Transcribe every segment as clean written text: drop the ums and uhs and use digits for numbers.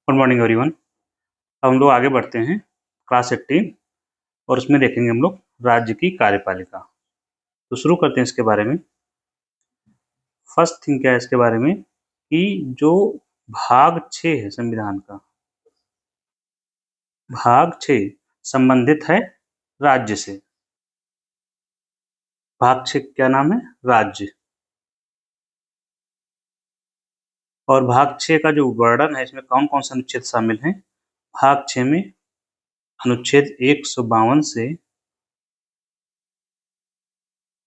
Good morning everyone. अब हम लोग आगे बढ़ते हैं क्लास 18 और उसमें देखेंगे हम लोग राज्य की कार्यपालिका। तो शुरू करते हैं इसके बारे में। फर्स्ट थिंग क्या है इसके बारे में कि जो भाग 6 है संविधान का, भाग 6 संबंधित है राज्य से। भाग 6 क्या नाम है? राज्य। और भाग 6 का जो वर्णन है इसमें कौन कौन से अनुच्छेद शामिल हैं? भाग 6 में अनुच्छेद 152 से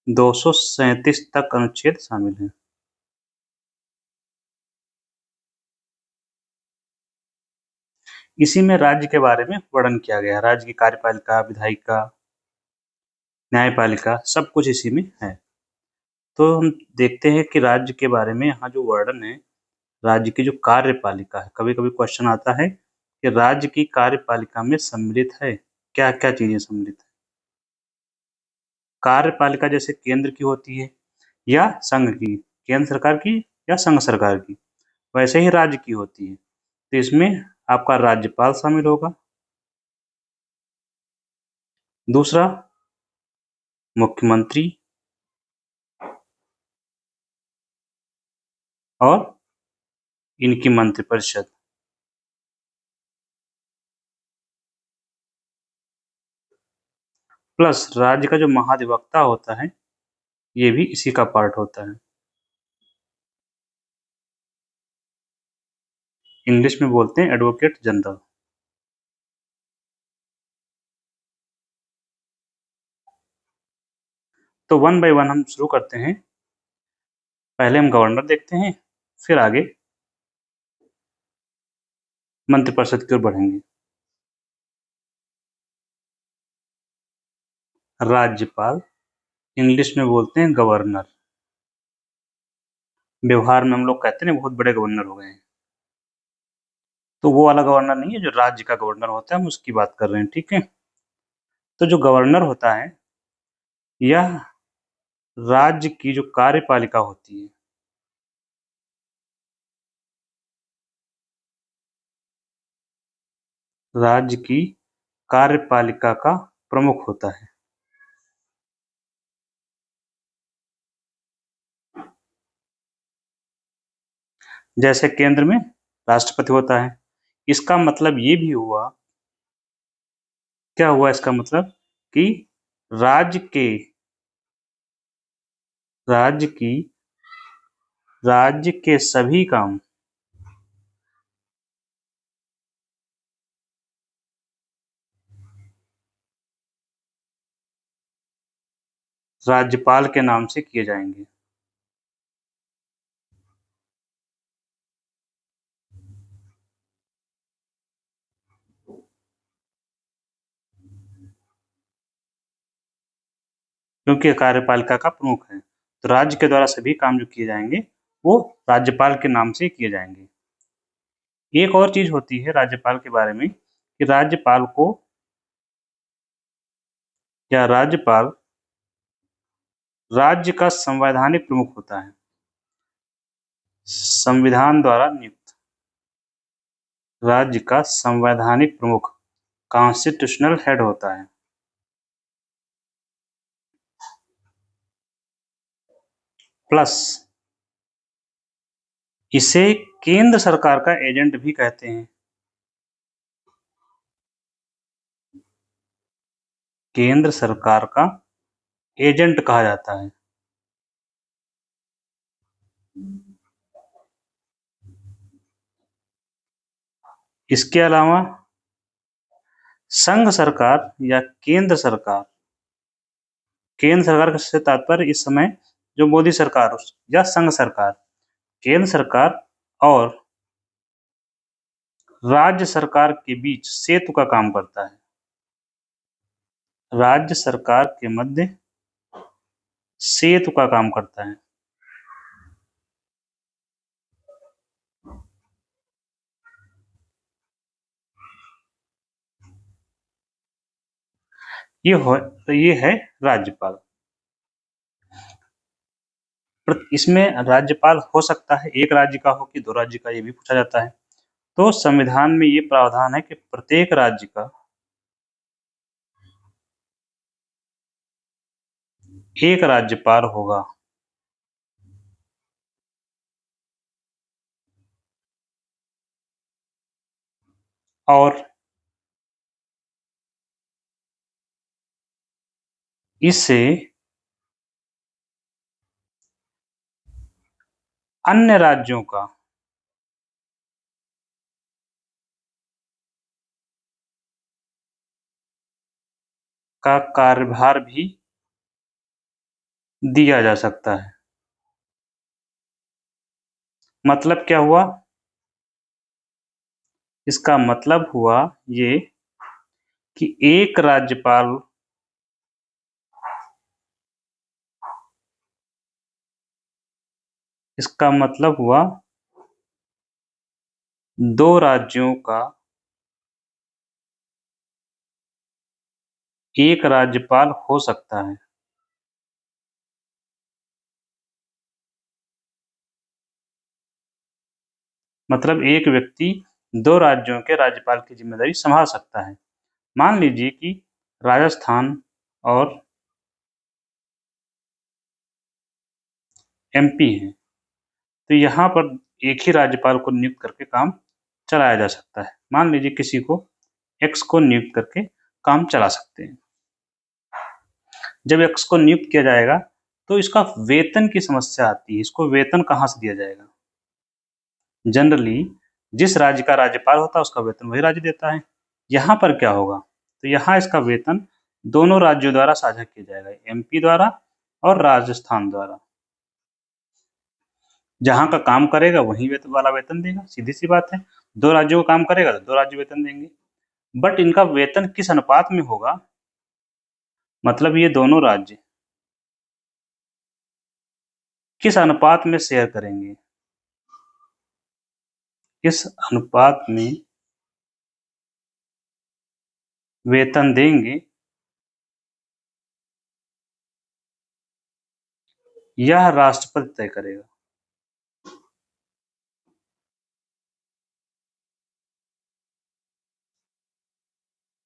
237 तक अनुच्छेद शामिल हैं। इसी में राज्य के बारे में वर्णन किया गया है। राज्य की कार्यपालिका, विधायिका, न्यायपालिका सब कुछ इसी में है। तो हम देखते हैं कि राज्य के बारे में यहाँ जो वर्णन है, राज्य की जो कार्यपालिका है, कभी कभी क्वेश्चन आता है कि राज्य की कार्यपालिका में सम्मिलित है क्या क्या चीजें सम्मिलित है। कार्यपालिका जैसे केंद्र की होती है या संघ की, केंद्र सरकार की या संघ सरकार की, वैसे ही राज्य की होती है। तो इसमें आपका राज्यपाल शामिल होगा। दूसरा मुख्यमंत्री और इनकी मंत्रिपरिषद। प्लस राज्य का जो महाधिवक्ता होता है ये भी इसी का पार्ट होता है। इंग्लिश में बोलते हैं एडवोकेट जनरल। तो वन बाय वन हम शुरू करते हैं। पहले हम गवर्नर देखते हैं, फिर आगे मंत्रिपरिषद की ओर बढ़ेंगे। राज्यपाल, इंग्लिश में बोलते हैं गवर्नर। व्यवहार में हम लोग कहते हैं बहुत बड़े गवर्नर हो गए हैं, तो वो वाला गवर्नर नहीं है जो राज्य का गवर्नर होता है, हम उसकी बात कर रहे हैं। ठीक है। तो जो गवर्नर होता है यह राज्य की जो कार्यपालिका होती है, राज्य की कार्यपालिका का प्रमुख होता है। जैसे केंद्र में राष्ट्रपति होता है। इसका मतलब ये भी हुआ, क्या हुआ इसका मतलब कि राज्य के राज्य के सभी काम राज्यपाल के नाम से किए जाएंगे। क्योंकि कार्यपालिका का प्रमुख है, तो राज्य के द्वारा सभी काम जो किए जाएंगे वो राज्यपाल के नाम से किए जाएंगे। एक और चीज होती है राज्यपाल के बारे में कि राज्यपाल राज्य का संवैधानिक प्रमुख होता है, संविधान द्वारा नियुक्त राज्य का संवैधानिक प्रमुख कॉन्स्टिट्यूशनल हेड होता है। प्लस इसे केंद्र सरकार का एजेंट भी कहते हैं। केंद्र सरकार का एजेंट कहा जाता है। इसके अलावा संघ सरकार या केंद्र सरकार से तात्पर्य इस समय जो मोदी सरकार या संघ सरकार, केंद्र सरकार और राज्य सरकार के बीच सेतु का काम करता है। राज्य सरकार के मध्य सेतु का काम करता है। ये है राज्यपाल। इसमें राज्यपाल हो सकता है एक राज्य का हो कि दो राज्य का, ये भी पूछा जाता है। तो संविधान में ये प्रावधान है कि प्रत्येक राज्य का एक राज्यपाल होगा। और इससे अन्य राज्यों का कार्यभार भी दिया जा सकता है। मतलब क्या हुआ? इसका मतलब हुआ ये कि एक राज्यपाल इसका मतलब हुआ 2 राज्यों का एक राज्यपाल हो सकता है। मतलब एक व्यक्ति 2 राज्यों के राज्यपाल की जिम्मेदारी संभाल सकता है। मान लीजिए कि राजस्थान और एमपी हैं, तो यहाँ पर एक ही राज्यपाल को नियुक्त करके काम चलाया जा सकता है। मान लीजिए किसी को एक्स को नियुक्त करके काम चला सकते हैं। जब एक्स को नियुक्त किया जाएगा तो इसका वेतन की समस्या आती है। इसको वेतन कहाँ से दिया जाएगा? जनरली जिस राज्य का राज्यपाल होता है उसका वेतन वही राज्य देता है। यहाँ पर क्या होगा? तो यहाँ इसका वेतन दोनों राज्यों द्वारा साझा किया जाएगा, एमपी द्वारा और राजस्थान द्वारा। जहाँ का काम करेगा वही वाला वेतन देगा, सीधी सी बात है। 2 राज्यों का काम करेगा तो 2 राज्य वेतन देंगे। बट इनका वेतन किस अनुपात में होगा? मतलब ये दोनों राज्य किस अनुपात में शेयर करेंगे? किस अनुपात में वेतन देंगे, यह राष्ट्रपति तय करेगा।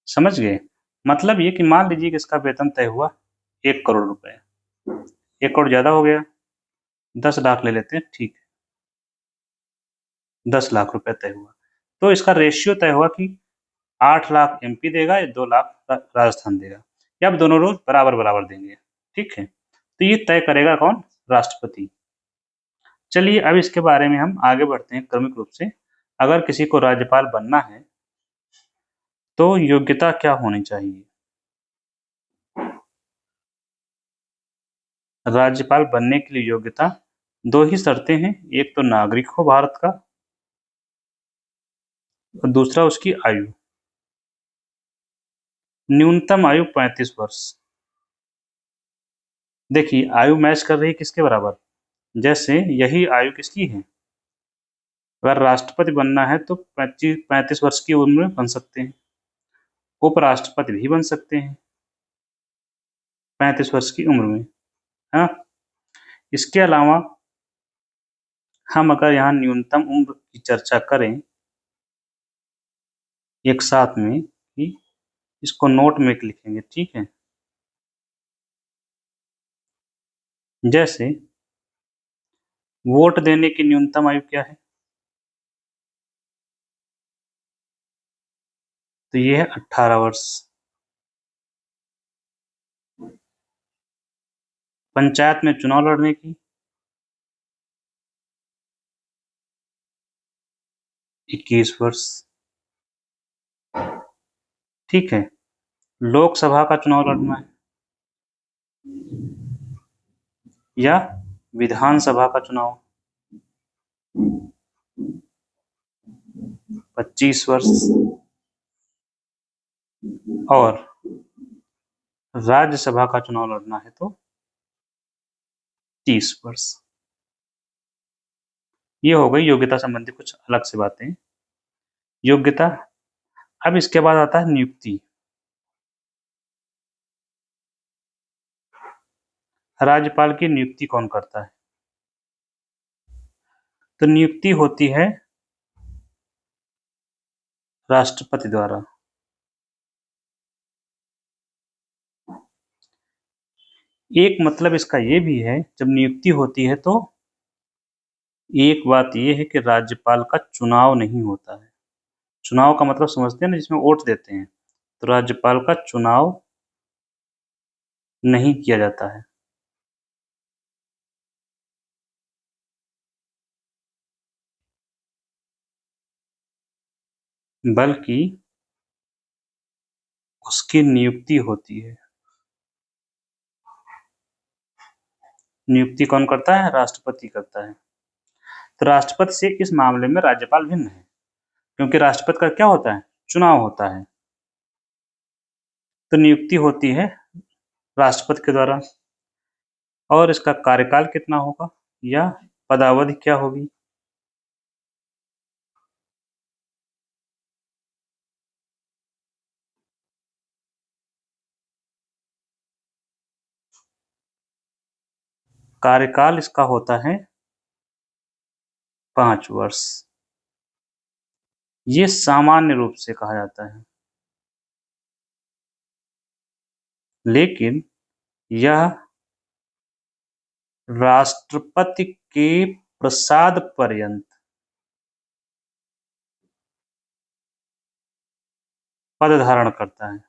समझ गए? मतलब ये कि मान लीजिए कि इसका वेतन तय हुआ 1 करोड़ रुपए। 1 करोड़ ज़्यादा हो गया, 10 लाख ले लेते हैं, ठीक है। 10 लाख रुपए तय हुआ। तो इसका रेशियो तय हुआ कि 8 लाख एमपी देगा या 2 लाख राजस्थान देगा, या अब दोनों लोग बराबर-बराबर देंगे, ठीक है। तो ये तय करेगा कौन? राष्ट्रपति। चलिए अब इसके बारे में हम आगे बढ़ते हैं क्रमिक रूप से। अगर किसी को राज्यपाल बनना है तो योग्यता क्या होनी चाहिए? राज्यपाल बनने के लिए योग्यता 2 ही शर्तें हैं। एक तो नागरिक हो भारत का और दूसरा उसकी आयु। न्यूनतम आयु 35 वर्ष। देखिए आयु मैच कर रही है किसके बराबर? जैसे यही आयु किसकी है? अगर राष्ट्रपति बनना है तो 35 वर्ष की उम्र में बन सकते हैं। उपराष्ट्रपति भी बन सकते हैं 35 वर्ष की उम्र में, है ना? इसके अलावा हम अगर यहाँ न्यूनतम उम्र की चर्चा करें एक साथ में, कि इसको नोट में लिखेंगे, ठीक है। जैसे वोट देने की न्यूनतम आयु क्या है? तो ये है 18 वर्ष। पंचायत में चुनाव लड़ने की 21 वर्ष, ठीक है। लोकसभा का चुनाव लड़ना है या विधानसभा का चुनाव 25 वर्ष, और राज्यसभा का चुनाव लड़ना है तो 30 वर्ष। ये हो गई योग्यता संबंधी कुछ अलग से बातें। योग्यता। अब इसके बाद आता है नियुक्ति। राज्यपाल की नियुक्ति कौन करता है? तो नियुक्ति होती है राष्ट्रपति द्वारा। एक मतलब इसका ये भी है, जब नियुक्ति होती है तो एक बात ये है कि राज्यपाल का चुनाव नहीं होता है। चुनाव का मतलब समझते हैं ना, जिसमें वोट देते हैं, तो राज्यपाल का चुनाव नहीं किया जाता है। बल्कि उसकी नियुक्ति होती है। नियुक्ति कौन करता है? राष्ट्रपति करता है। तो राष्ट्रपति से इस मामले में राज्यपाल भिन्न है, क्योंकि राष्ट्रपति का क्या होता है? चुनाव होता है। तो नियुक्ति होती है राष्ट्रपति के द्वारा। और इसका कार्यकाल कितना होगा या पदावधि क्या होगी? कार्यकाल इसका होता है 5 वर्ष। ये सामान्य रूप से कहा जाता है, लेकिन यह राष्ट्रपति के प्रसाद पर्यंत पद धारण करता है।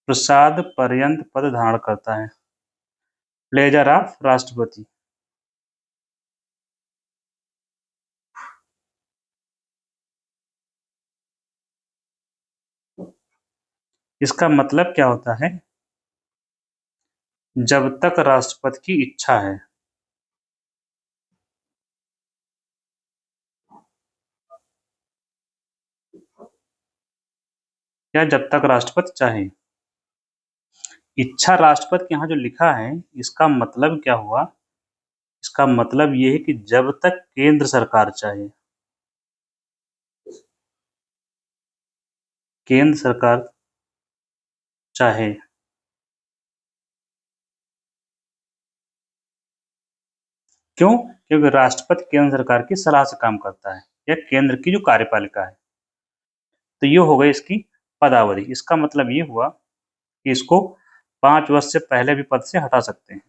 प्रसाद पर्यंत पद धारण करता है। प्लेजर ऑफ राष्ट्रपति। इसका मतलब क्या होता है? जब तक राष्ट्रपति की इच्छा है। या जब तक राष्ट्रपति चाहे। इच्छा राष्ट्रपति के यहाँ जो लिखा है, इसका मतलब क्या हुआ? इसका मतलब ये है कि जब तक केंद्र सरकार चाहे। केंद्र सरकार चाहे। क्यों? क्योंकि राष्ट्रपति केंद्र सरकार की सलाह से काम करता है, या केंद्र की जो कार्यपालिका है। तो ये हो गई इसकी पदावधि। इसका मतलब ये हुआ कि इसको 5 वर्ष से पहले भी पद से हटा सकते हैं।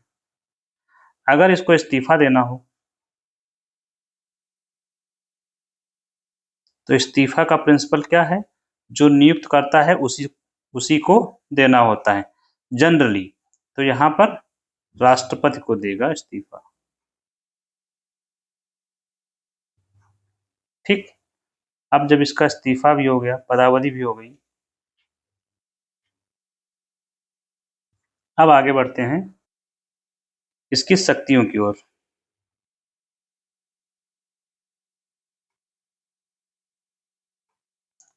अगर इसको इस्तीफा देना हो तो इस्तीफा का प्रिंसिपल क्या है? जो नियुक्त करता है उसी उसी को देना होता है जनरली। तो यहाँ पर राष्ट्रपति को देगा इस्तीफा। ठीक। अब जब इसका इस्तीफा भी हो गया, पदावधि भी हो गई, अब आगे बढ़ते हैं इसकी शक्तियों की ओर।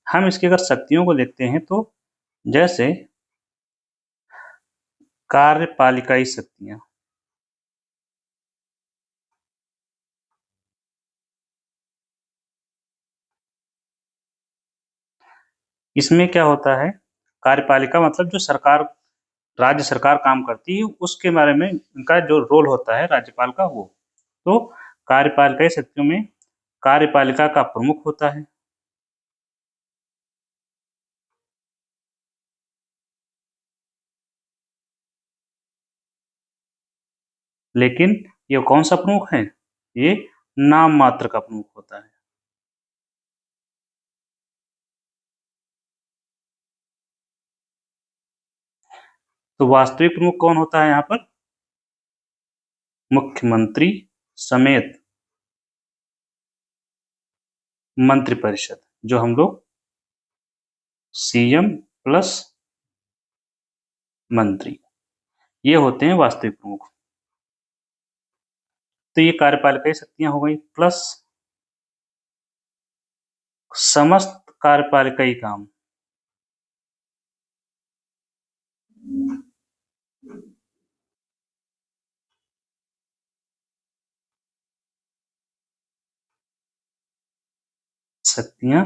हम इसकी अगर शक्तियों को देखते हैं तो जैसे कार्यपालिकाई शक्तियां। इसमें क्या होता है? कार्यपालिका मतलब जो सरकार, राज्य सरकार काम करती है, उसके बारे में इनका जो रोल होता है राज्यपाल का, वो। तो कार्यपालिकाई शक्तियों में कार्यपालिका का प्रमुख होता है। लेकिन ये कौन सा प्रमुख है? ये नाम मात्र का प्रमुख होता है। तो वास्तविक प्रमुख कौन होता है यहाँ पर? मुख्यमंत्री समेत मंत्रिपरिषद, जो हम लोग सीएम प्लस मंत्री, ये होते हैं वास्तविक प्रमुख। तो ये कार्यपालिका शक्तियां हो गई, प्लस समस्त कार्यपालिकाई काम। शक्तियां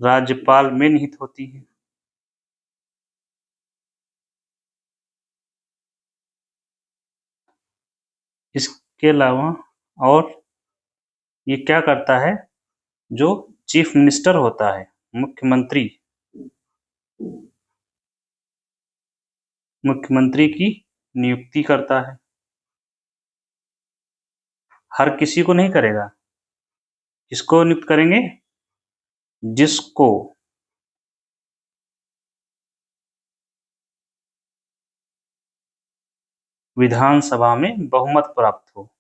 राज्यपाल में निहित होती हैं। इसके अलावा और ये क्या करता है, जो चीफ मिनिस्टर होता है, मुख्यमंत्री की नियुक्ति करता है। हर किसी को नहीं करेगा। किसको नियुक्त करेंगे? जिसको विधानसभा में बहुमत प्राप्त हो।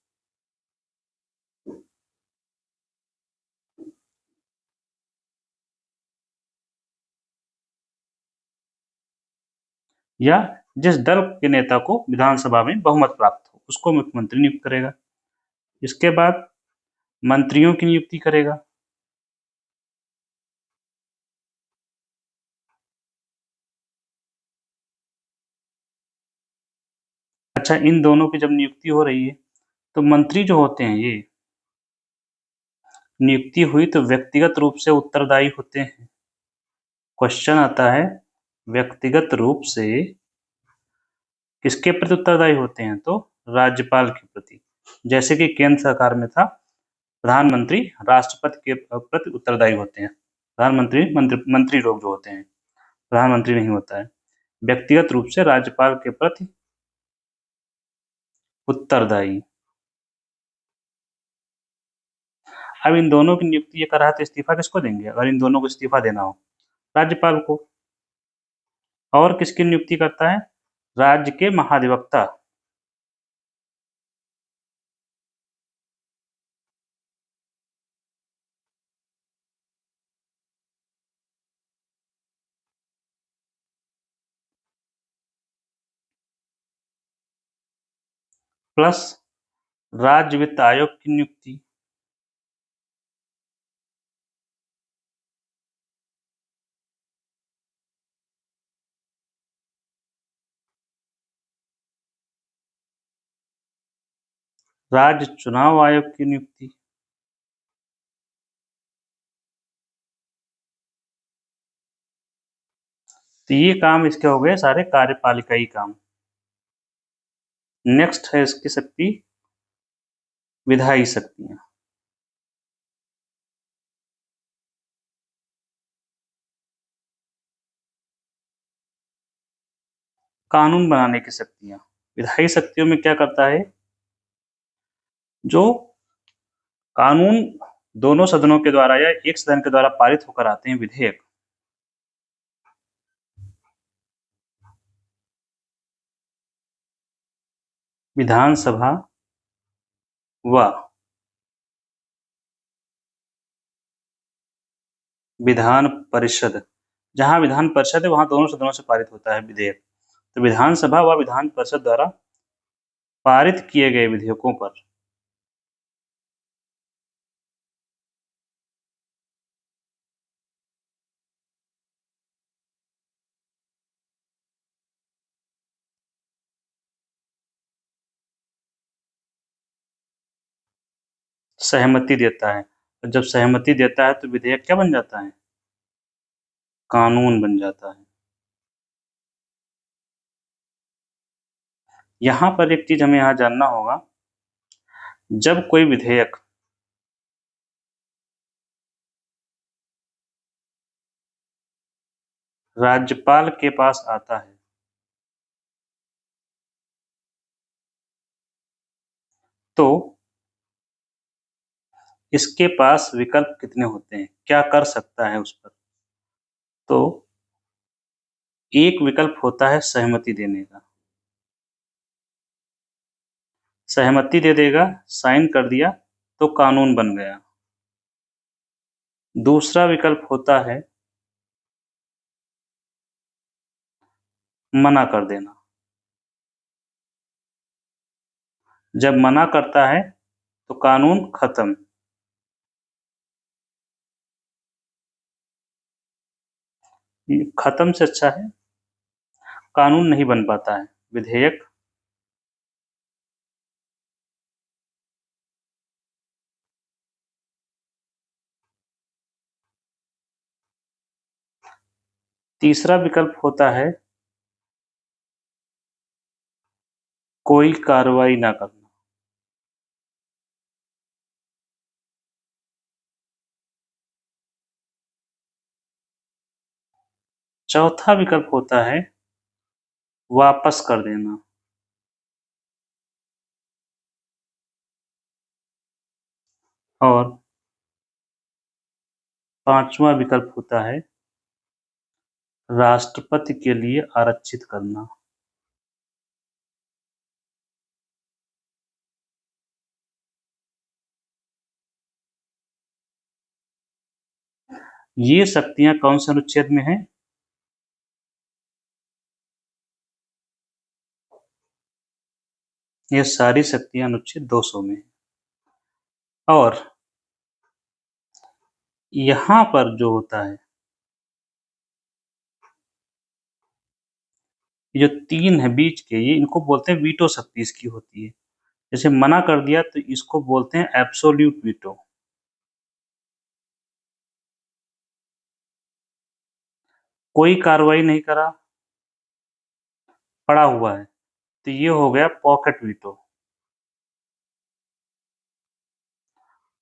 या जिस दल के नेता को विधानसभा में बहुमत प्राप्त हो, उसको मुख्यमंत्री नियुक्त करेगा। इसके बाद मंत्रियों की नियुक्ति करेगा। अच्छा, इन दोनों की जब नियुक्ति हो रही है, तो मंत्री जो होते हैं, ये नियुक्ति हुई तो व्यक्तिगत रूप से उत्तरदायी होते हैं। क्वेश्चन आता है, व्यक्तिगत रूप से किसके प्रति उत्तरदायी होते हैं? तो राज्यपाल के प्रति। जैसे कि केंद्र सरकार में था, प्रधानमंत्री राष्ट्रपति के प्रति उत्तरदायी होते हैं। प्रधानमंत्री मंत्री लोग जो होते हैं, प्रधानमंत्री नहीं होता है। व्यक्तिगत रूप से राज्यपाल के प्रति उत्तरदायी। अब इन दोनों की नियुक्ति ये कर रहा है, तो इस्तीफा किसको देंगे? अगर इन दोनों को इस्तीफा देना हो, राज्यपाल को। और किसकी नियुक्ति करता है? राज्य के महाधिवक्ता। प्लस राज्य वित्त आयोग की नियुक्ति। राज्य चुनाव आयोग की नियुक्ति। तो ये काम इसके हो गए सारे कार्यपालिकाई काम। नेक्स्ट है इसकी शक्ति, विधायी शक्तियां। कानून बनाने की शक्तियां। विधायी शक्तियों में क्या करता है? जो कानून दोनों सदनों के द्वारा या एक सदन के द्वारा पारित होकर आते हैं, विधेयक, विधानसभा व विधान परिषद, जहां विधान परिषद है वहां दोनों सदनों से पारित होता है विधेयक। तो विधानसभा व विधान परिषद द्वारा पारित किए गए विधेयकों पर सहमति देता है। और जब सहमति देता है तो विधेयक क्या बन जाता है? कानून बन जाता है। यहाँ पर एक चीज हमें यहाँ जानना होगा, जब कोई विधेयक राज्यपाल के पास आता है, तो इसके पास विकल्प कितने होते हैं, क्या कर सकता है उस पर? तो एक विकल्प होता है सहमति देने का। सहमति दे देगा, साइन कर दिया तो कानून बन गया। दूसरा विकल्प होता है मना कर देना। जब मना करता है तो कानून खत्म। खत्म से अच्छा है, कानून नहीं बन पाता है विधेयक। तीसरा विकल्प होता है कोई कार्रवाई ना करना। चौथा विकल्प होता है वापस कर देना। और पांचवा विकल्प होता है राष्ट्रपति के लिए आरक्षित करना। ये शक्तियां कौन से अनुच्छेद में हैं? ये सारी शक्तियां अनुच्छेद 200 में हैं। और यहाँ पर जो होता है, ये जो 3 है बीच के, ये इनको बोलते हैं वीटो शक्ति इसकी होती है। जैसे मना कर दिया तो इसको बोलते हैं एब्सोल्यूट वीटो। कोई कार्रवाई नहीं करा, पड़ा हुआ है, तो ये हो गया पॉकेट वीटो।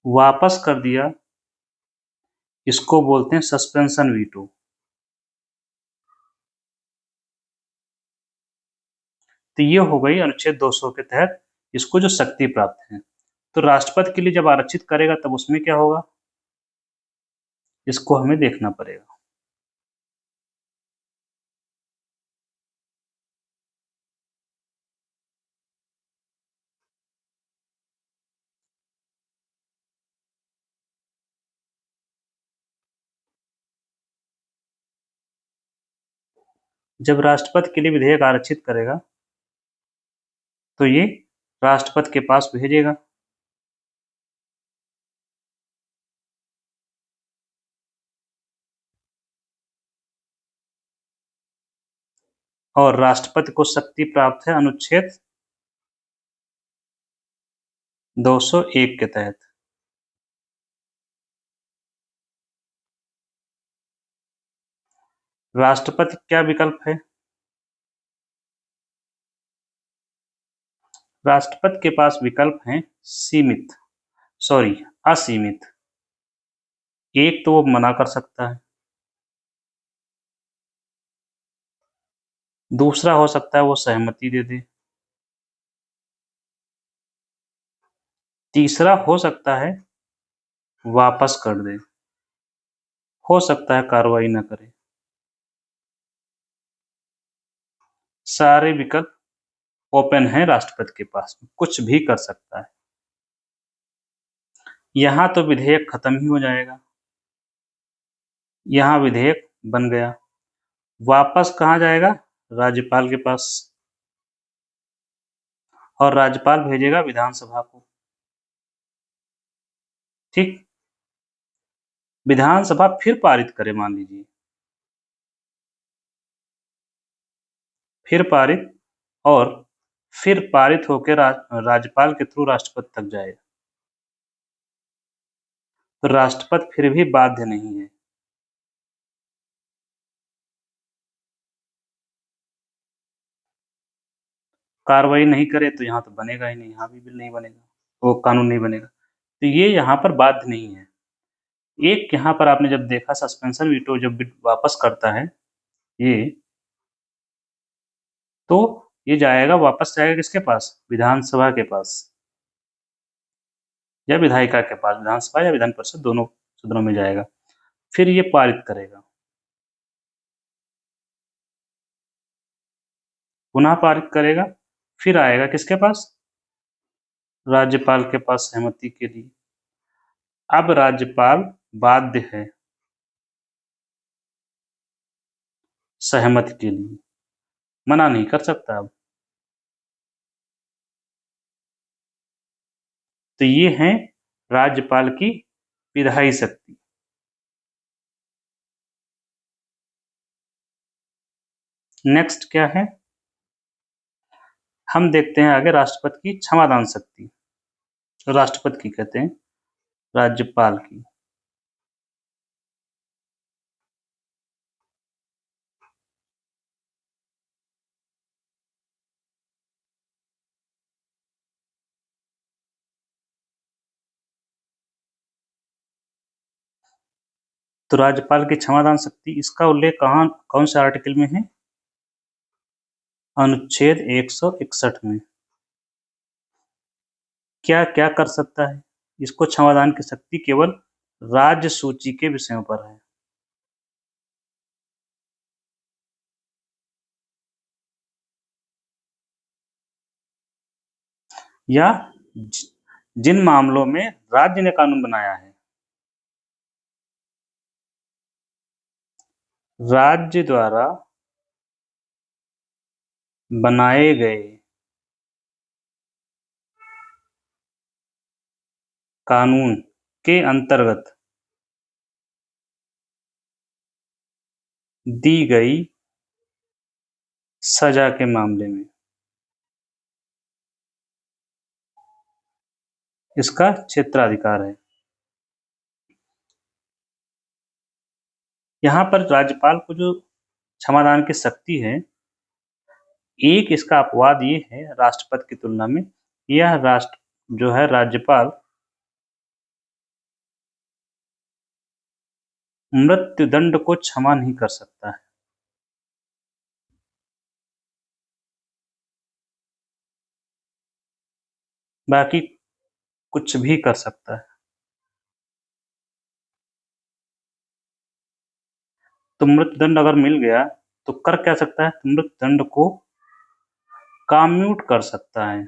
वापस कर दिया, इसको बोलते हैं सस्पेंशन वीटो। तो ये हो गई अनुच्छेद 200 के तहत इसको जो शक्ति प्राप्त है। तो राष्ट्रपति के लिए जब आरक्षित करेगा तब उसमें क्या होगा, इसको हमें देखना पड़ेगा। जब राष्ट्रपति के लिए विधेयक आरक्षित करेगा तो ये राष्ट्रपति के पास भेजेगा। और राष्ट्रपति को शक्ति प्राप्त है अनुच्छेद 201 के तहत। राष्ट्रपति क्या विकल्प है? राष्ट्रपति के पास विकल्प हैं असीमित। एक तो वो मना कर सकता है, दूसरा हो सकता है वो सहमति दे दे, तीसरा हो सकता है वापस कर दे, हो सकता है कार्रवाई न करे। सारे विकल्प ओपन है राष्ट्रपति के पास, कुछ भी कर सकता है। यहाँ तो विधेयक खत्म ही हो जाएगा, यहाँ विधेयक बन गया। वापस कहाँ जाएगा? राज्यपाल के पास, और राज्यपाल भेजेगा विधानसभा को। ठीक, विधानसभा फिर पारित करे, मान लीजिए फिर पारित, और फिर पारित होकर राज्यपाल के थ्रू राष्ट्रपति तक जाएगा, तो राष्ट्रपति फिर भी बाध्य नहीं है। कार्रवाई नहीं करे तो यहाँ तो बनेगा ही नहीं, यहाँ भी बिल नहीं बनेगा, वो कानून नहीं बनेगा, तो ये यहाँ पर बाध्य नहीं है। एक यहाँ पर आपने जब देखा सस्पेंशन वीटो जब वापस करता है ये, तो ये जाएगा, वापस जाएगा किसके पास? विधानसभा के पास या विधायिका के पास, विधानसभा या विधान परिषद दोनों सदनों में जाएगा। फिर ये पारित करेगा, पुनः पारित करेगा, फिर आएगा किसके पास? राज्यपाल के पास सहमति के लिए। अब राज्यपाल बाध्य है सहमति के लिए, मना नहीं कर सकता अब। तो ये है राज्यपाल की विधायी शक्ति। नेक्स्ट क्या है, हम देखते हैं आगे राष्ट्रपति की क्षमादान शक्ति। राष्ट्रपति की कहते हैं, राज्यपाल की। तो राज्यपाल की क्षमादान शक्ति, इसका उल्लेख कौन से आर्टिकल में है? अनुच्छेद 161 में। क्या क्या कर सकता है? इसको क्षमादान की शक्ति केवल राज्य सूची के विषयों पर है। या जिन मामलों में राज्य ने कानून बनाया है, राज्य द्वारा बनाए गए कानून के अंतर्गत दी गई सजा के मामले में इसका क्षेत्राधिकार है। यहाँ पर राज्यपाल को जो क्षमादान की शक्ति है, एक इसका अपवाद ये है राष्ट्रपति की तुलना में, यह जो है राज्यपाल मृत्युदंड को क्षमा नहीं कर सकता है। बाकी कुछ भी कर सकता है। तो मृत्युदंड अगर मिल गया तो कर क्या सकता है? तो मृत्युदंड को कम्यूट कर सकता है।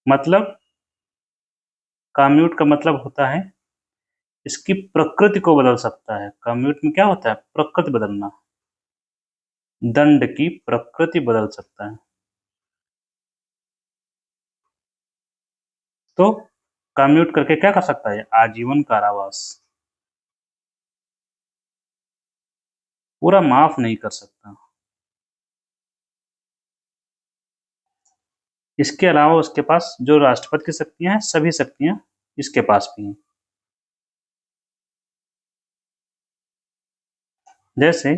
मतलब कम्यूट का मतलब होता है इसकी प्रकृति को बदल सकता है। कम्यूट में क्या होता है? प्रकृति बदलना। दंड की प्रकृति बदल सकता है। तो कम्यूट करके क्या कर सकता है? आजीवन कारावास। पूरा माफ नहीं कर सकता। इसके अलावा उसके पास जो राष्ट्रपति की शक्तियां हैं, सभी शक्तियां इसके पास भी हैं। जैसे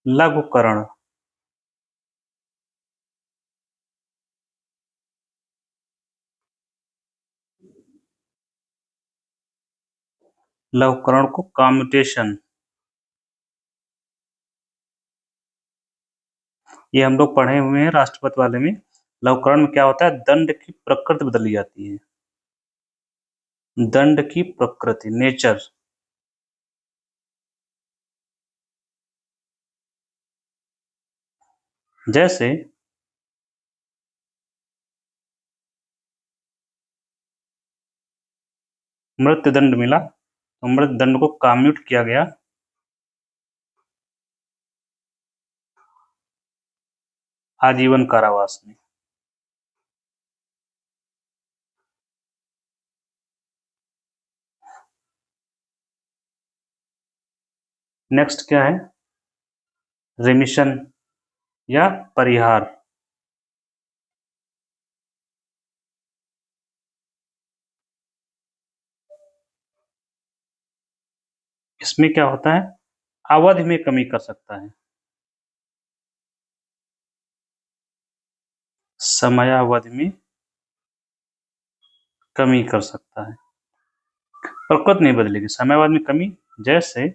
लघुकरण, लघुकरण को कम्यूटेशन, ये हम लोग पढ़े हुए हैं राष्ट्रपति वाले में। लघुकरण में क्या होता है? दंड की प्रकृति बदली जाती है। दंड की प्रकृति, नेचर। जैसे मृत्युदंड मिला तो मृत्युदंड को कम्यूट किया गया आजीवन कारावास में। नेक्स्ट क्या है? रिमिशन या परिहार। इसमें क्या होता है? अवधि में कमी कर सकता है, समयावधि में कमी कर सकता है। प्रकृति नहीं बदलेगी, समयावधि में कमी। जैसे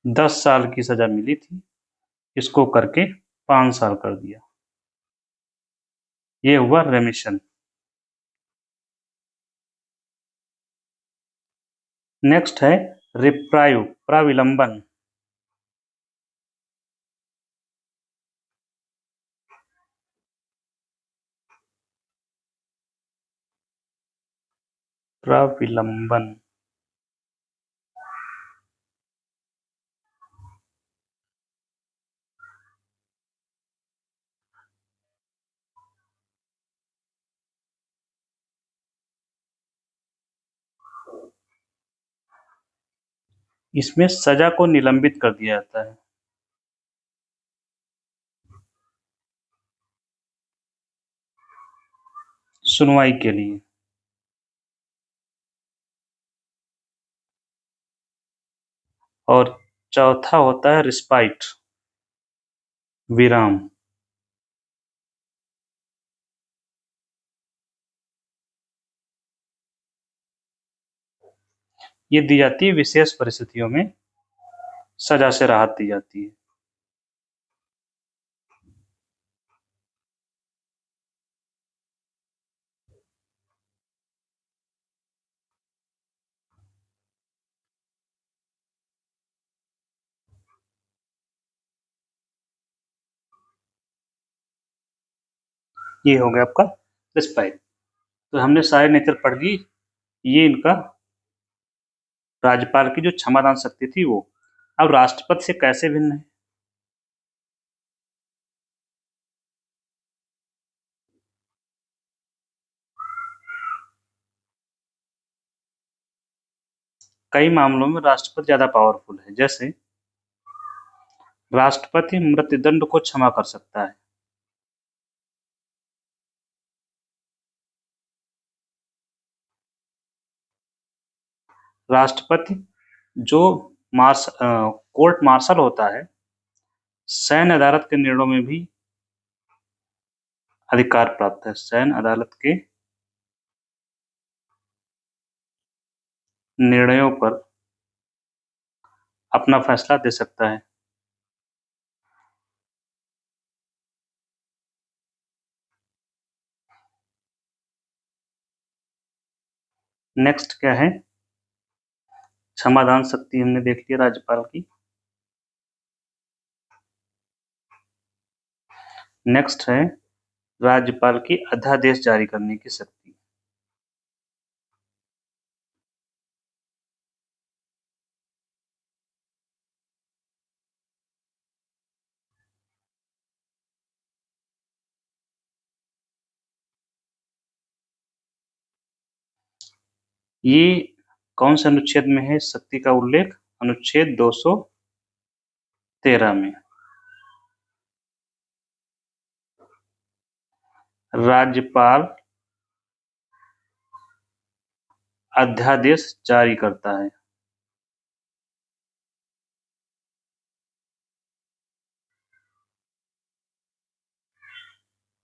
10 साल की सजा मिली थी, इसको करके 5 साल कर दिया, ये हुआ रेमिशन। नेक्स्ट है रिप्राइव, प्रविलंबन। प्रविलंबन इसमें सजा को निलंबित कर दिया जाता है। सुनवाई के लिए। और चौथा होता है रिस्पाइट, विराम। ये दी जाती है विशेष परिस्थितियों में, सजा से राहत दी जाती है। ये हो गया आपका रिस्पाइट। तो हमने सारे नेचर पढ़ ली। ये इनका राज्यपाल की जो क्षमादान शक्ति थी वो। अब राष्ट्रपति से कैसे भिन्न है? कई मामलों में राष्ट्रपति ज्यादा पावरफुल है। जैसे राष्ट्रपति मृत्युदंड को क्षमा कर सकता है। राष्ट्रपति जो कोर्ट मार्शल होता है, सैन्य अदालत के निर्णयों में भी अधिकार प्राप्त है। सैन्य अदालत के निर्णयों पर अपना फैसला दे सकता है। नेक्स्ट क्या है? क्षमादान शक्ति हमने देख लिया राज्यपाल की। नेक्स्ट है राज्यपाल की अध्यादेश जारी करने की शक्ति। ये कौन से अनुच्छेद में है शक्ति का उल्लेख? अनुच्छेद 213 में। राज्यपाल अध्यादेश जारी करता है।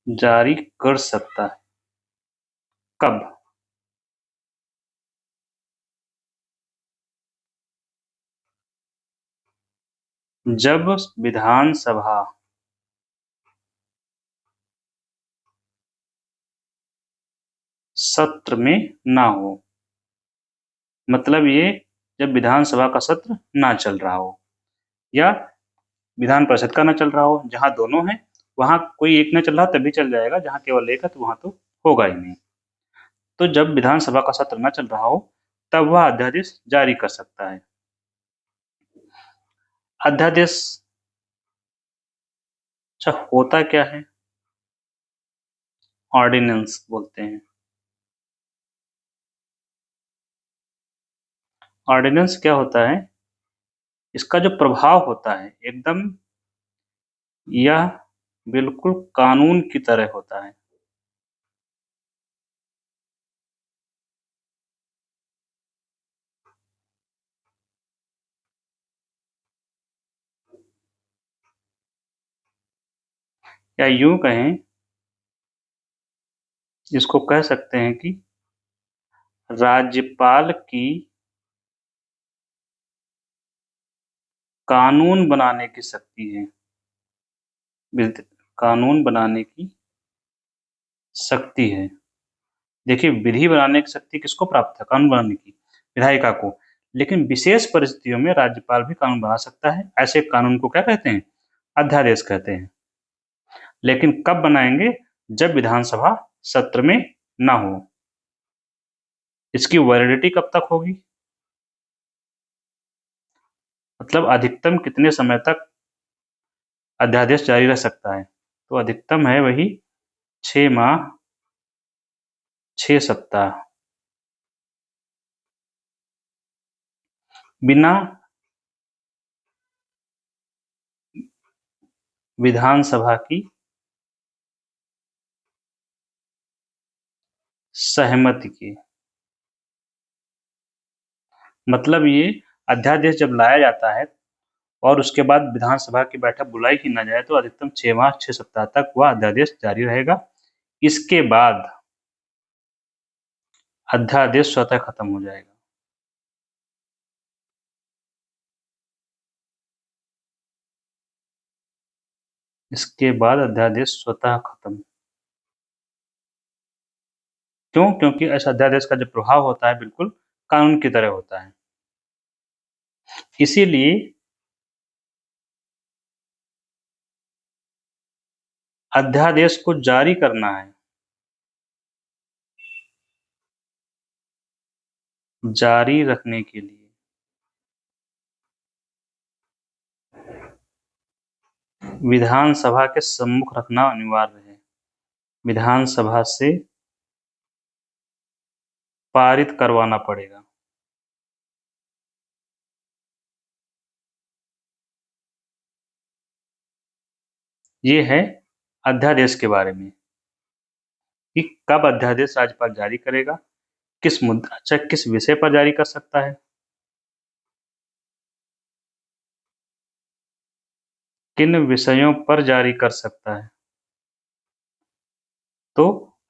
जारी कर सकता है। कब? जब विधानसभा सत्र में ना हो। मतलब ये जब विधानसभा का सत्र ना चल रहा हो या विधान परिषद का ना चल रहा हो, जहां दोनों हैं वहां कोई एक ना चल रहा तभी चल जाएगा, जहां केवल एक है तो वहां तो होगा ही नहीं। तो जब विधानसभा का सत्र ना चल रहा हो तब वह अध्यादेश जारी कर सकता है। अध्यादेश अच्छा होता क्या है? ऑर्डिनेंस बोलते हैं। ऑर्डिनेंस क्या होता है? इसका जो प्रभाव होता है एकदम यह बिल्कुल कानून की तरह होता है। या यूं कहें, इसको कह सकते हैं कि राज्यपाल की कानून बनाने की शक्ति है। कानून बनाने की शक्ति है। देखिए, विधि बनाने की शक्ति किसको प्राप्त है? कानून बनाने की, विधायिका को। लेकिन विशेष परिस्थितियों में राज्यपाल भी कानून बना सकता है। ऐसे कानून को क्या कहते हैं? अध्यादेश कहते हैं। लेकिन कब बनाएंगे? जब विधानसभा सत्र में ना हो। इसकी वैलिडिटी कब तक होगी? मतलब अधिकतम कितने समय तक अध्यादेश जारी रह सकता है? तो अधिकतम है वही 6 माह 6 सप्ताह। बिना विधानसभा की सहमति के। मतलब ये अध्यादेश जब लाया जाता है और उसके बाद विधानसभा की बैठक बुलाई ही न जाए तो अधिकतम 6 माह 6 सप्ताह तक वह अध्यादेश जारी रहेगा। इसके बाद अध्यादेश स्वतः खत्म हो जाएगा। इसके बाद अध्यादेश स्वतः खत्म। क्यों? क्योंकि इस अध्यादेश का जो प्रभाव होता है बिल्कुल कानून की तरह होता है। इसीलिए अध्यादेश को जारी करना है। जारी रखने के लिए विधानसभा के सम्मुख रखना अनिवार्य है। विधानसभा से पारित करवाना पड़ेगा। ये है अध्यादेश के बारे में कि कब अध्यादेश राज्यपाल जारी करेगा, किस विषय पर जारी कर सकता है, किन विषयों पर जारी कर सकता है। तो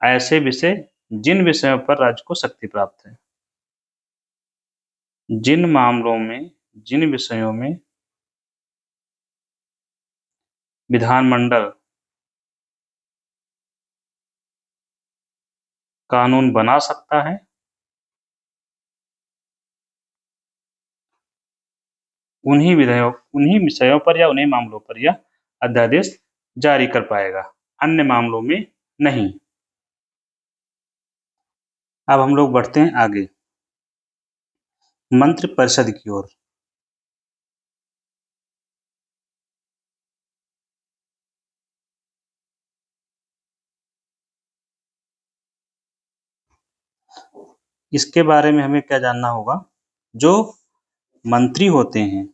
ऐसे विषय जिन विषयों पर राज्य को शक्ति प्राप्त है, जिन मामलों में, जिन विषयों में विधानमंडल कानून बना सकता है, उन्हीं विषयों पर या उन्हीं मामलों पर यह अध्यादेश जारी कर पाएगा, अन्य मामलों में नहीं। अब हम लोग बढ़ते हैं आगे मंत्रिपरिषद की ओर। इसके बारे में हमें क्या जानना होगा? जो मंत्री होते हैं,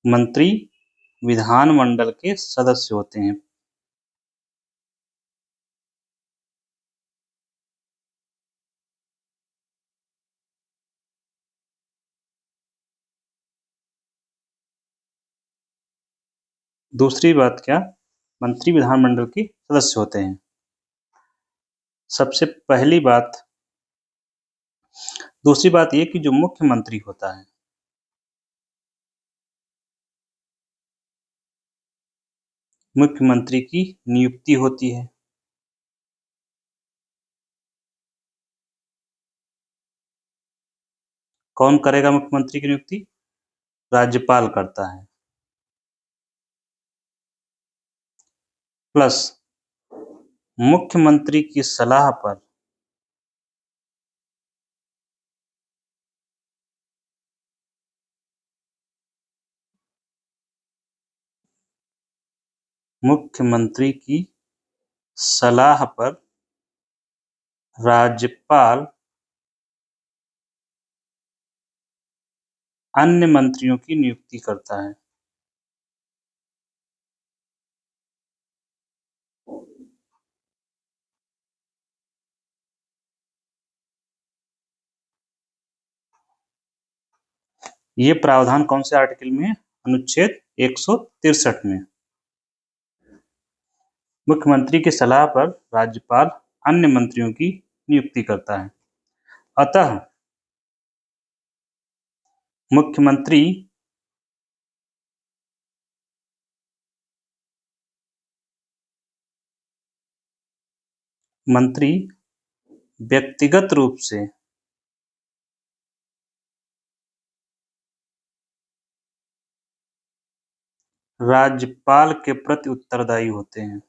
मंत्री विधानमंडल के सदस्य होते हैं। दूसरी बात क्या? मंत्री विधानमंडल के सदस्य होते हैं। सबसे पहली बात। दूसरी बात ये कि जो मुख्यमंत्री होता है, मुख्यमंत्री की नियुक्ति होती है। कौन करेगा मुख्यमंत्री की नियुक्ति? राज्यपाल करता है। प्लस मुख्यमंत्री की सलाह पर मुख्यमंत्री की सलाह पर राज्यपाल अन्य मंत्रियों की नियुक्ति करता है। ये प्रावधान कौन से आर्टिकल में है? अनुच्छेद 163 में। मुख्यमंत्री की सलाह पर राज्यपाल अन्य मंत्रियों की नियुक्ति करता है। अतः मुख्यमंत्री मंत्री व्यक्तिगत रूप से राज्यपाल के प्रति उत्तरदायी होते हैं।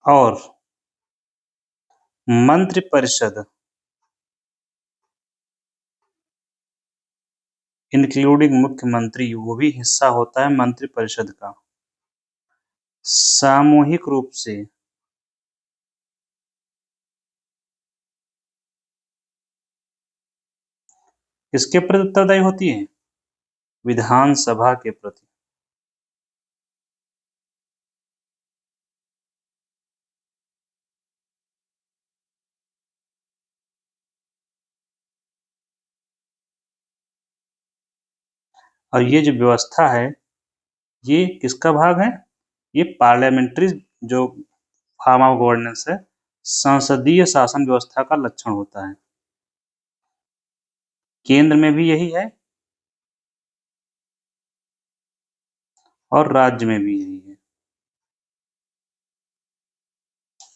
और मंत्रिपरिषद इंक्लूडिंग मुख्यमंत्री वो भी हिस्सा होता है मंत्रिपरिषद का। सामूहिक रूप से किसके प्रति उत्तरदायी होती है? विधानसभा के प्रति। और ये जो व्यवस्था है ये किसका भाग है? ये पार्लियामेंट्री जो फॉर्म ऑफ गवर्नेंस है, संसदीय शासन व्यवस्था का लक्षण होता है। केंद्र में भी यही है और राज्य में भी यही है।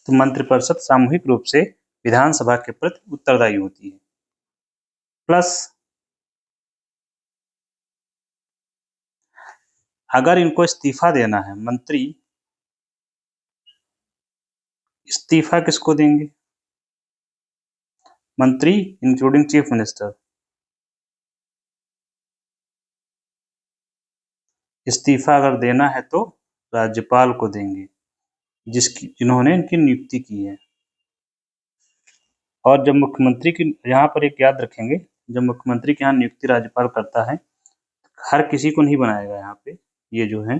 तो मंत्रिपरिषद सामूहिक रूप से विधानसभा के प्रति उत्तरदायी होती है। प्लस अगर इनको इस्तीफा देना है, मंत्री इस्तीफा किसको देंगे? मंत्री इंक्लूडिंग चीफ मिनिस्टर। इस्तीफा अगर देना है तो राज्यपाल को देंगे, जिन्होंने इनकी नियुक्ति की है। और जब मुख्यमंत्री की, यहाँ पर एक याद रखेंगे, जब मुख्यमंत्री के यहाँ नियुक्ति राज्यपाल करता है, हर किसी को नहीं बनाएगा। यहाँ पे ये जो है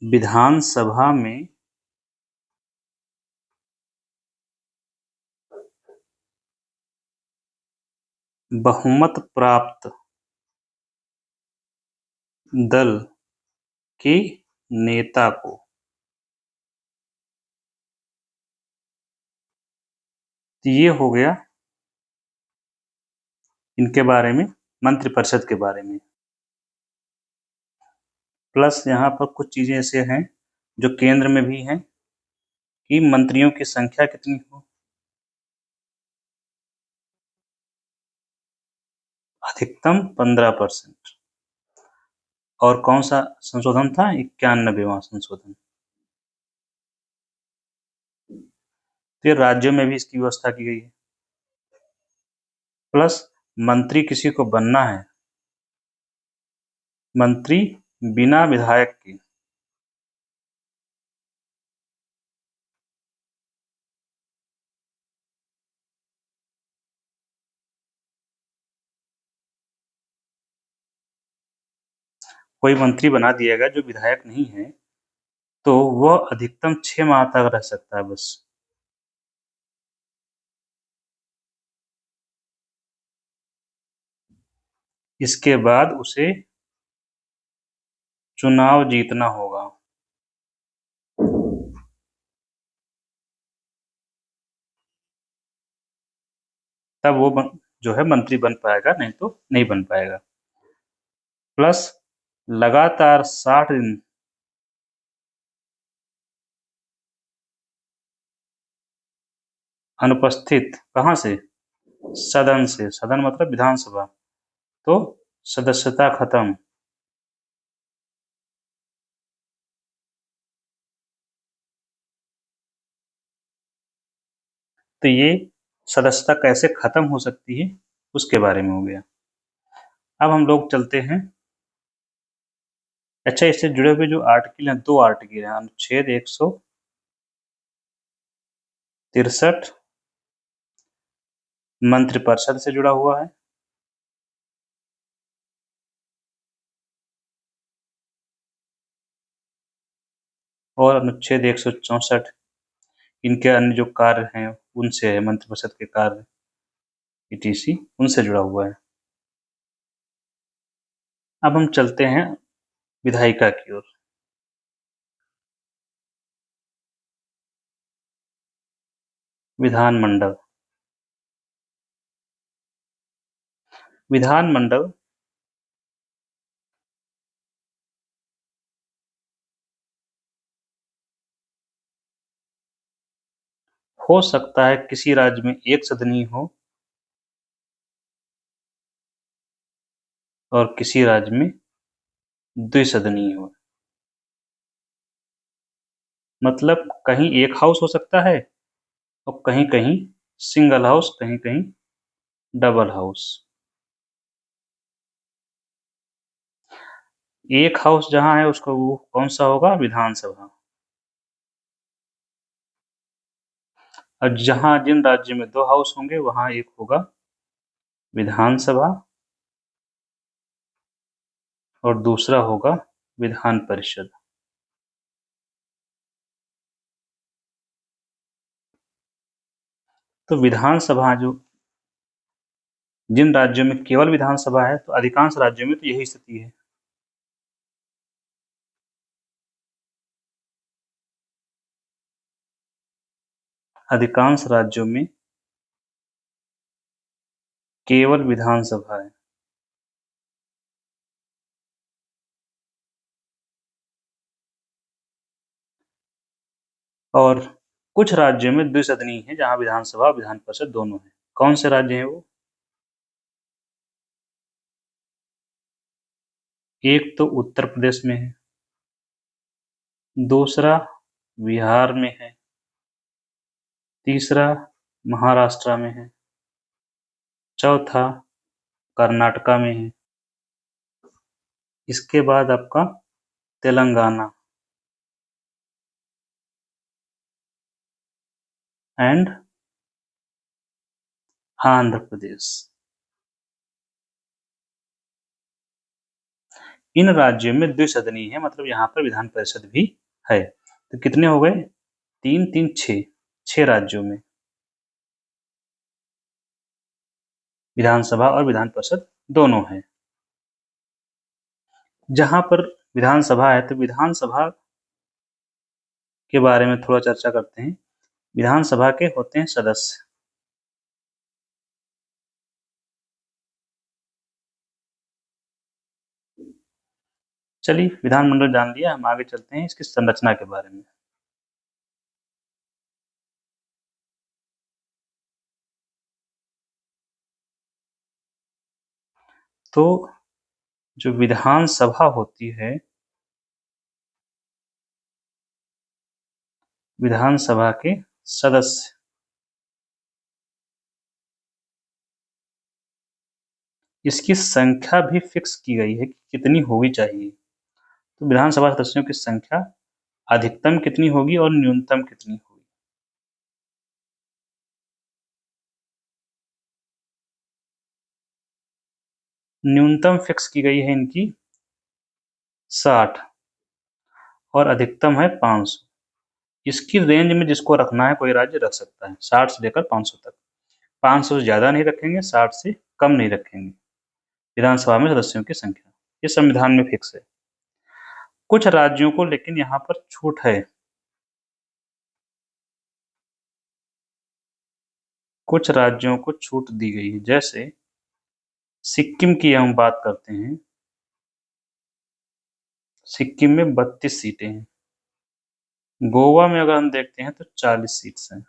विधानसभा में बहुमत प्राप्त दल के नेता को, तो ये हो गया इनके बारे में, मंत्रिपरिषद के बारे में। प्लस यहाँ पर कुछ चीजें ऐसे हैं जो केंद्र में भी हैं कि मंत्रियों की संख्या कितनी हो, अधिकतम 15%। और कौन सा संशोधन था? 91वां संशोधन। फिर राज्यों में भी इसकी व्यवस्था की गई है। प्लस मंत्री किसी को बनना है, मंत्री बिना विधायक के कोई मंत्री बना दिया गया जो विधायक नहीं है, तो वह अधिकतम 6 माह तक रह सकता है बस। इसके बाद उसे चुनाव जीतना होगा, तब वो जो है मंत्री बन पाएगा, नहीं तो नहीं बन पाएगा। प्लस लगातार 60 दिन अनुपस्थित, कहाँ से? सदन से। सदन मतलब विधानसभा। तो सदस्यता खत्म। तो ये सदस्यता कैसे खत्म हो सकती है उसके बारे में हो गया। अब हम लोग चलते हैं, अच्छा इससे जुड़े हुए जो आर्टिकल हैं, 2 आर्टिकल हैं। अनुच्छेद 163 मंत्रिपरिषद से जुड़ा हुआ है, और अनुच्छेद 164 इनके अन्य जो कार्य हैं उनसे है, मंत्रिपरिषद के कार्य ईटीसी उनसे जुड़ा हुआ है। अब हम चलते हैं विधायिका की ओर। विधानमंडल। विधानमंडल हो सकता है किसी राज्य में एक सदनीय हो और किसी राज्य में द्विसदनीय हो। मतलब कहीं एक हाउस हो सकता है और कहीं कहीं सिंगल हाउस, कहीं कहीं डबल हाउस। एक हाउस जहां है उसका वो कौन सा होगा? विधानसभा। और जहां जिन राज्यों में 2 हाउस होंगे वहां एक होगा विधानसभा और दूसरा होगा विधान परिषद। तो विधानसभा जो जिन राज्यों में केवल विधानसभा है, तो अधिकांश राज्यों में तो यही स्थिति है। अधिकांश राज्यों में केवल विधानसभा है। और कुछ राज्यों में द्विसदनीय है, जहां विधानसभा और विधान परिषद दोनों है। कौन से राज्य हैं वो? एक तो उत्तर प्रदेश में है, दूसरा बिहार में है, तीसरा महाराष्ट्र में है, चौथा कर्नाटका में है, इसके बाद आपका तेलंगाना एंड आंध्र प्रदेश। इन राज्यों में द्विसदनीय है, मतलब यहाँ पर विधान परिषद भी है। तो कितने हो गए? 3 3 6, 6 राज्यों में विधानसभा और विधान परिषद दोनों है। जहां पर विधानसभा है, तो विधानसभा के बारे में थोड़ा चर्चा करते हैं। विधानसभा के होते हैं सदस्य। चलिए, विधानमंडल जान लिया, हम आगे चलते हैं इसकी संरचना के बारे में। तो जो विधानसभा होती है, विधानसभा के सदस्य इसकी संख्या भी फिक्स की गई है कि कितनी होनी चाहिए। तो विधानसभा सदस्यों की संख्या अधिकतम कितनी होगी और न्यूनतम कितनी होगी? न्यूनतम फिक्स की गई है इनकी 60 और अधिकतम है 500। इसकी रेंज में जिसको रखना है कोई राज्य रख सकता है, 60 से लेकर 500 तक। 500 से ज्यादा नहीं रखेंगे, 60 से कम नहीं रखेंगे विधानसभा में सदस्यों की संख्या। ये संविधान में फिक्स है। कुछ राज्यों को लेकिन यहाँ पर छूट है। कुछ राज्यों को छूट दी गई है, जैसे सिक्किम की हम बात करते हैं। सिक्किम में 32 सीटें हैं। गोवा में अगर हम देखते हैं तो 40 सीट्स हैं।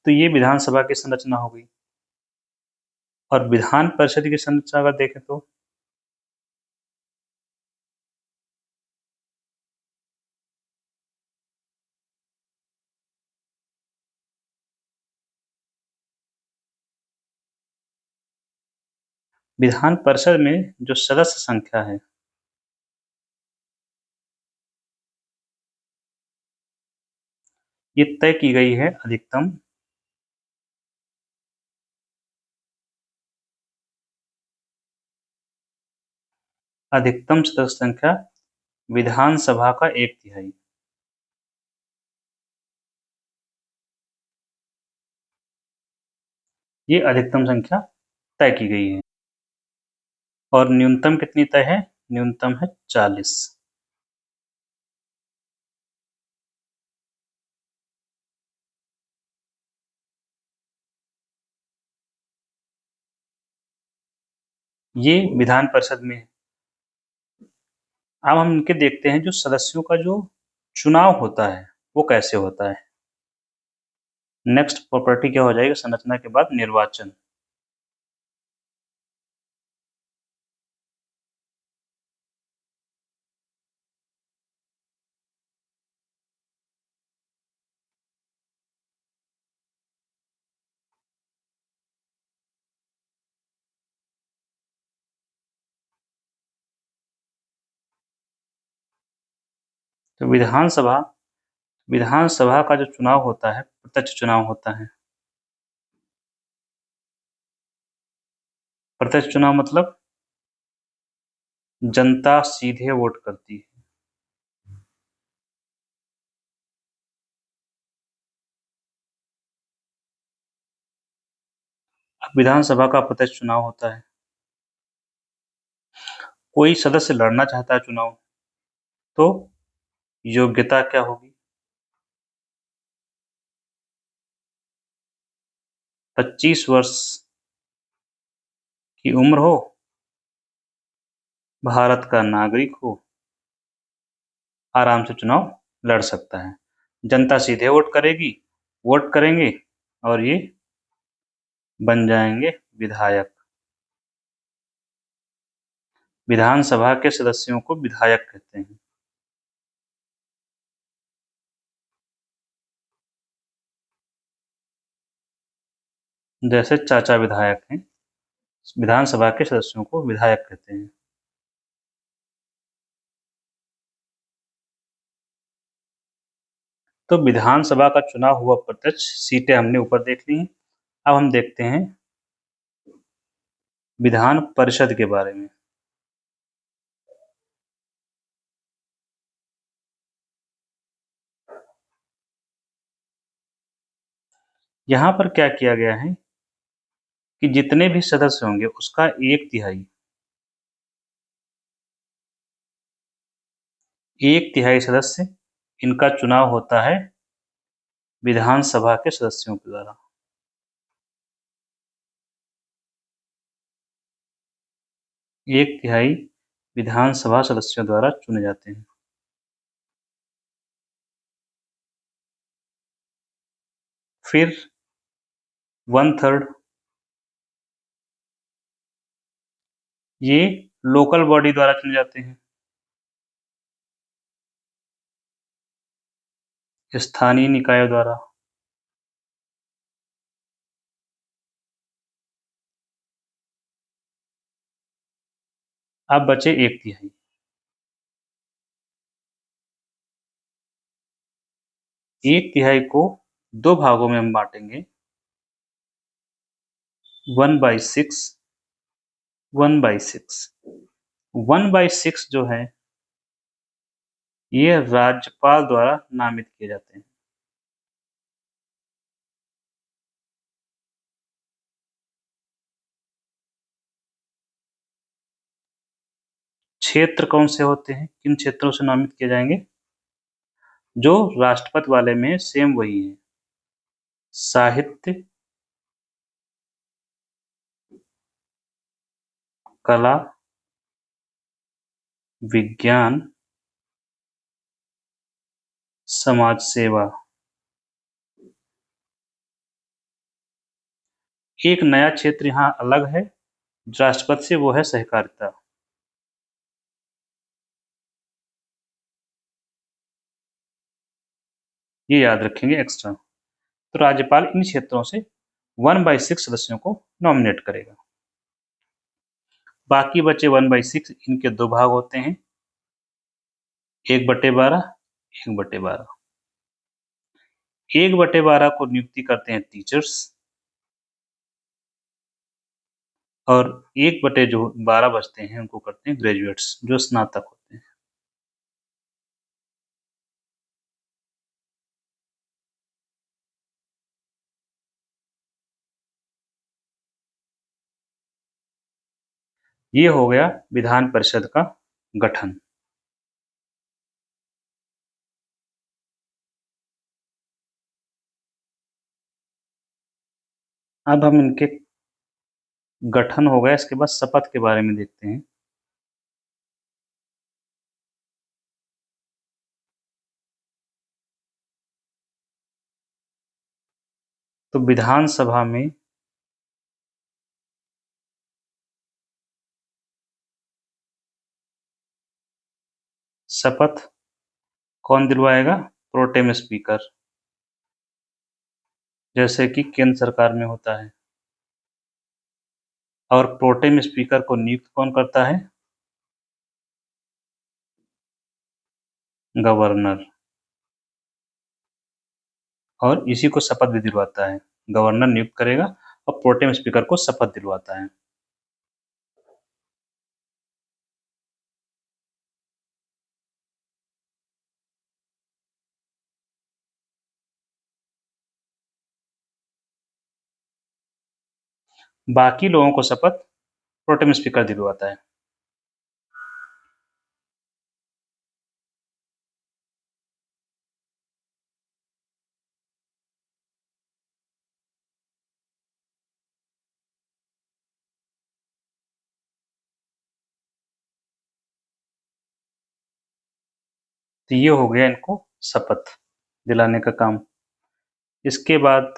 तो ये विधानसभा की संरचना हो गई। और विधान परिषद की संरचना अगर देखें तो विधान परिषद में जो सदस्य संख्या है, ये तय की गई है अधिकतम सदस्य संख्या विधानसभा का 1/3। ये अधिकतम संख्या तय की गई है। और न्यूनतम कितनी तय है? न्यूनतम है 40। ये विधान परिषद में है। अब हम इनके देखते हैं, जो सदस्यों का जो चुनाव होता है वो कैसे होता है। नेक्स्ट प्रॉपर्टी क्या हो जाएगी संरचना के बाद? निर्वाचन। तो विधानसभा विधानसभा का जो चुनाव होता है, प्रत्यक्ष चुनाव होता है। प्रत्यक्ष चुनाव मतलब जनता सीधे वोट करती है। विधानसभा का प्रत्यक्ष चुनाव होता है। कोई सदस्य लड़ना चाहता है चुनाव, तो योग्यता क्या होगी? 25 वर्ष की उम्र हो, भारत का नागरिक हो, आराम से चुनाव लड़ सकता है। जनता सीधे वोट करेगी, वोट करेंगे और ये बन जाएंगे विधायक। विधानसभा के सदस्यों को विधायक कहते हैं। जैसे चाचा विधायक हैं, विधानसभा के सदस्यों को विधायक कहते हैं। तो विधानसभा का चुनाव हुआ प्रत्यक्ष, सीटें हमने ऊपर देख ली हैं। अब हम देखते हैं विधान परिषद के बारे में। यहाँ पर क्या किया गया है कि जितने भी सदस्य होंगे उसका 1/3 सदस्य, इनका चुनाव होता है विधानसभा के सदस्यों के द्वारा। 1/3 विधानसभा सदस्यों द्वारा चुने जाते हैं। फिर 1/3 ये लोकल बॉडी द्वारा चुने जाते हैं, स्थानीय निकायों द्वारा। अब बचे 1/3। 1/3 को 2 भागों में हम बांटेंगे, 1/6, 1/6। 1/6 जो है ये राज्यपाल द्वारा नामित किए जाते हैं। क्षेत्र कौन से होते हैं, किन क्षेत्रों से नामित किए जाएंगे? जो राष्ट्रपति वाले में सेम वही है, साहित्य, कला, विज्ञान, समाज सेवा। एक नया क्षेत्र यहाँ अलग है राष्ट्रपति से, वो है सहकारिता। ये याद रखेंगे एक्स्ट्रा। तो राज्यपाल इन क्षेत्रों से 1/6 सदस्यों को नॉमिनेट करेगा। बाकी बचे 1/6, इनके 2 भाग होते हैं, 1/12, 1/12। 1/12 को नियुक्ति करते हैं टीचर्स, और 1/12 बचते हैं उनको करते हैं ग्रेजुएट्स, जो स्नातक होते हैं। ये हो गया विधान परिषद का गठन। अब हम इनके गठन हो गया, इसके बाद शपथ के बारे में देखते हैं। तो विधानसभा में शपथ कौन दिलवाएगा? प्रोटेम स्पीकर, जैसे कि केंद्र सरकार में होता है। और प्रोटेम स्पीकर को नियुक्त कौन करता है? गवर्नर। और इसी को शपथ भी दिलवाता है। गवर्नर नियुक्त करेगा और प्रोटेम स्पीकर को शपथ दिलवाता है। बाकी लोगों को शपथ प्रोटेम स्पीकर दिलवाता है। तो ये हो गया इनको शपथ दिलाने का काम। इसके बाद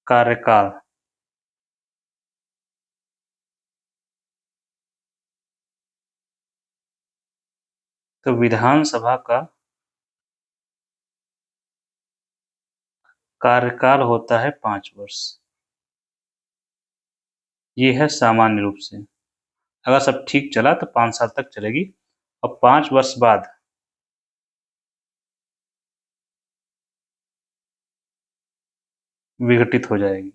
कार्यकाल। तो विधानसभा का कार्यकाल होता है 5 वर्ष। ये है सामान्य रूप से। अगर सब ठीक चला तो 5 साल तक चलेगी और 5 वर्ष बाद विघटित हो जाएगी।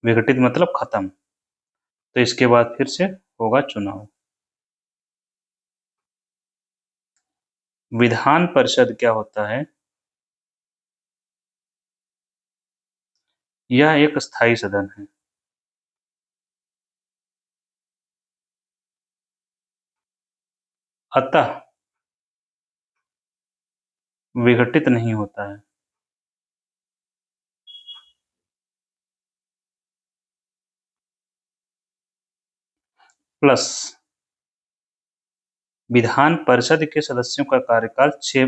विघटित मतलब खत्म। तो इसके बाद फिर से होगा चुनाव। विधान परिषद क्या होता है? यह एक स्थायी सदन है। अतः विघटित नहीं होता है। प्लस विधान परिषद के सदस्यों का कार्यकाल 6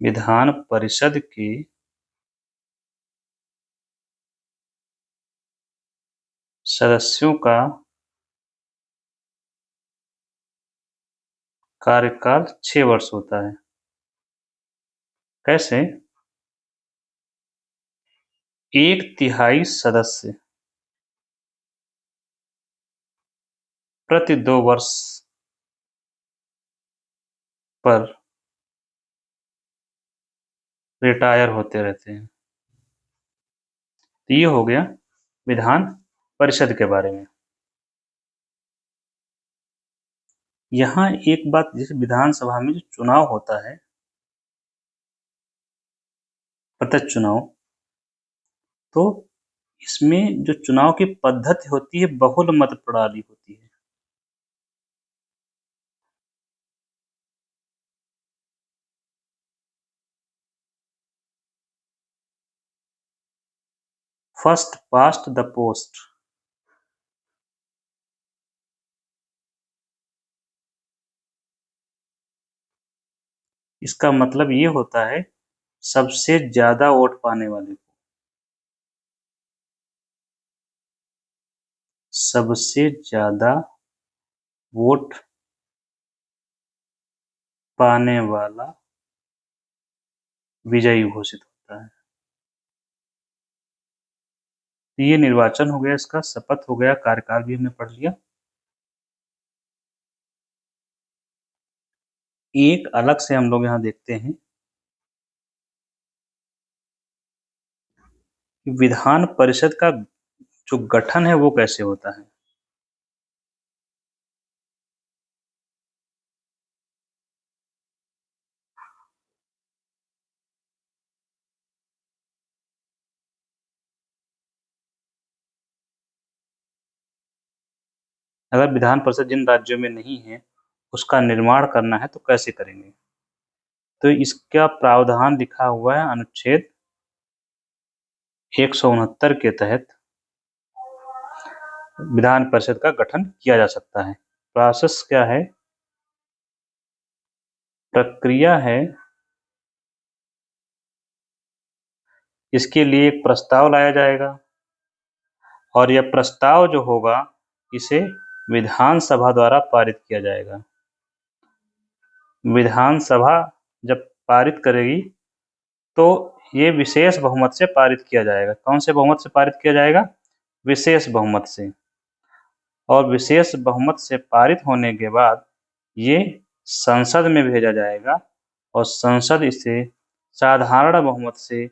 विधान परिषद के सदस्यों का कार्यकाल 6 वर्ष होता है। कैसे? 1/3 सदस्य प्रति 2 वर्ष पर रिटायर होते रहते हैं। तो ये हो गया विधान परिषद के बारे में। यहाँ एक बात, जैसे विधानसभा में जो चुनाव होता है, प्रत्यक्ष चुनाव, तो इसमें जो चुनाव की पद्धति होती है बहुल मत प्रणाली होती है। First past the post. इसका मतलब ये होता है सबसे ज्यादा वोट पाने वाले को, सबसे ज्यादा वोट पाने वाला विजयी घोषित होता है। तो ये निर्वाचन हो गया, इसका शपथ हो गया, कार्यकाल भी हमने पढ़ लिया। एक अलग से हम लोग यहाँ देखते हैं कि विधान परिषद का जो गठन है वो कैसे होता है। अगर विधान परिषद जिन राज्यों में नहीं है उसका निर्माण करना है तो कैसे करेंगे? तो इसका प्रावधान लिखा हुआ है अनुच्छेद 169 के तहत विधान परिषद का गठन किया जा सकता है। प्रोसेस क्या है? प्रक्रिया है, इसके लिए एक प्रस्ताव लाया जाएगा और यह प्रस्ताव जो होगा इसे विधानसभा द्वारा पारित किया जाएगा। विधानसभा जब पारित करेगी तो ये विशेष बहुमत से पारित किया जाएगा। कौन से बहुमत से पारित किया जाएगा? विशेष बहुमत से। और विशेष बहुमत से पारित होने के बाद ये संसद में भेजा जाएगा और संसद इसे साधारण बहुमत से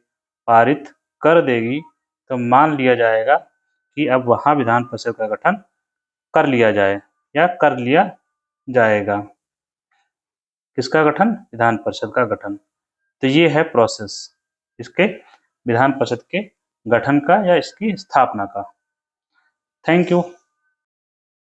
पारित कर देगी, तो मान लिया जाएगा कि अब वहाँ विधान परिषद का गठन कर लिया जाए या कर लिया जाएगा। किसका गठन? विधान परिषद का गठन। तो ये है प्रोसेस इसके विधान परिषद के गठन का या इसकी स्थापना का। Thank you.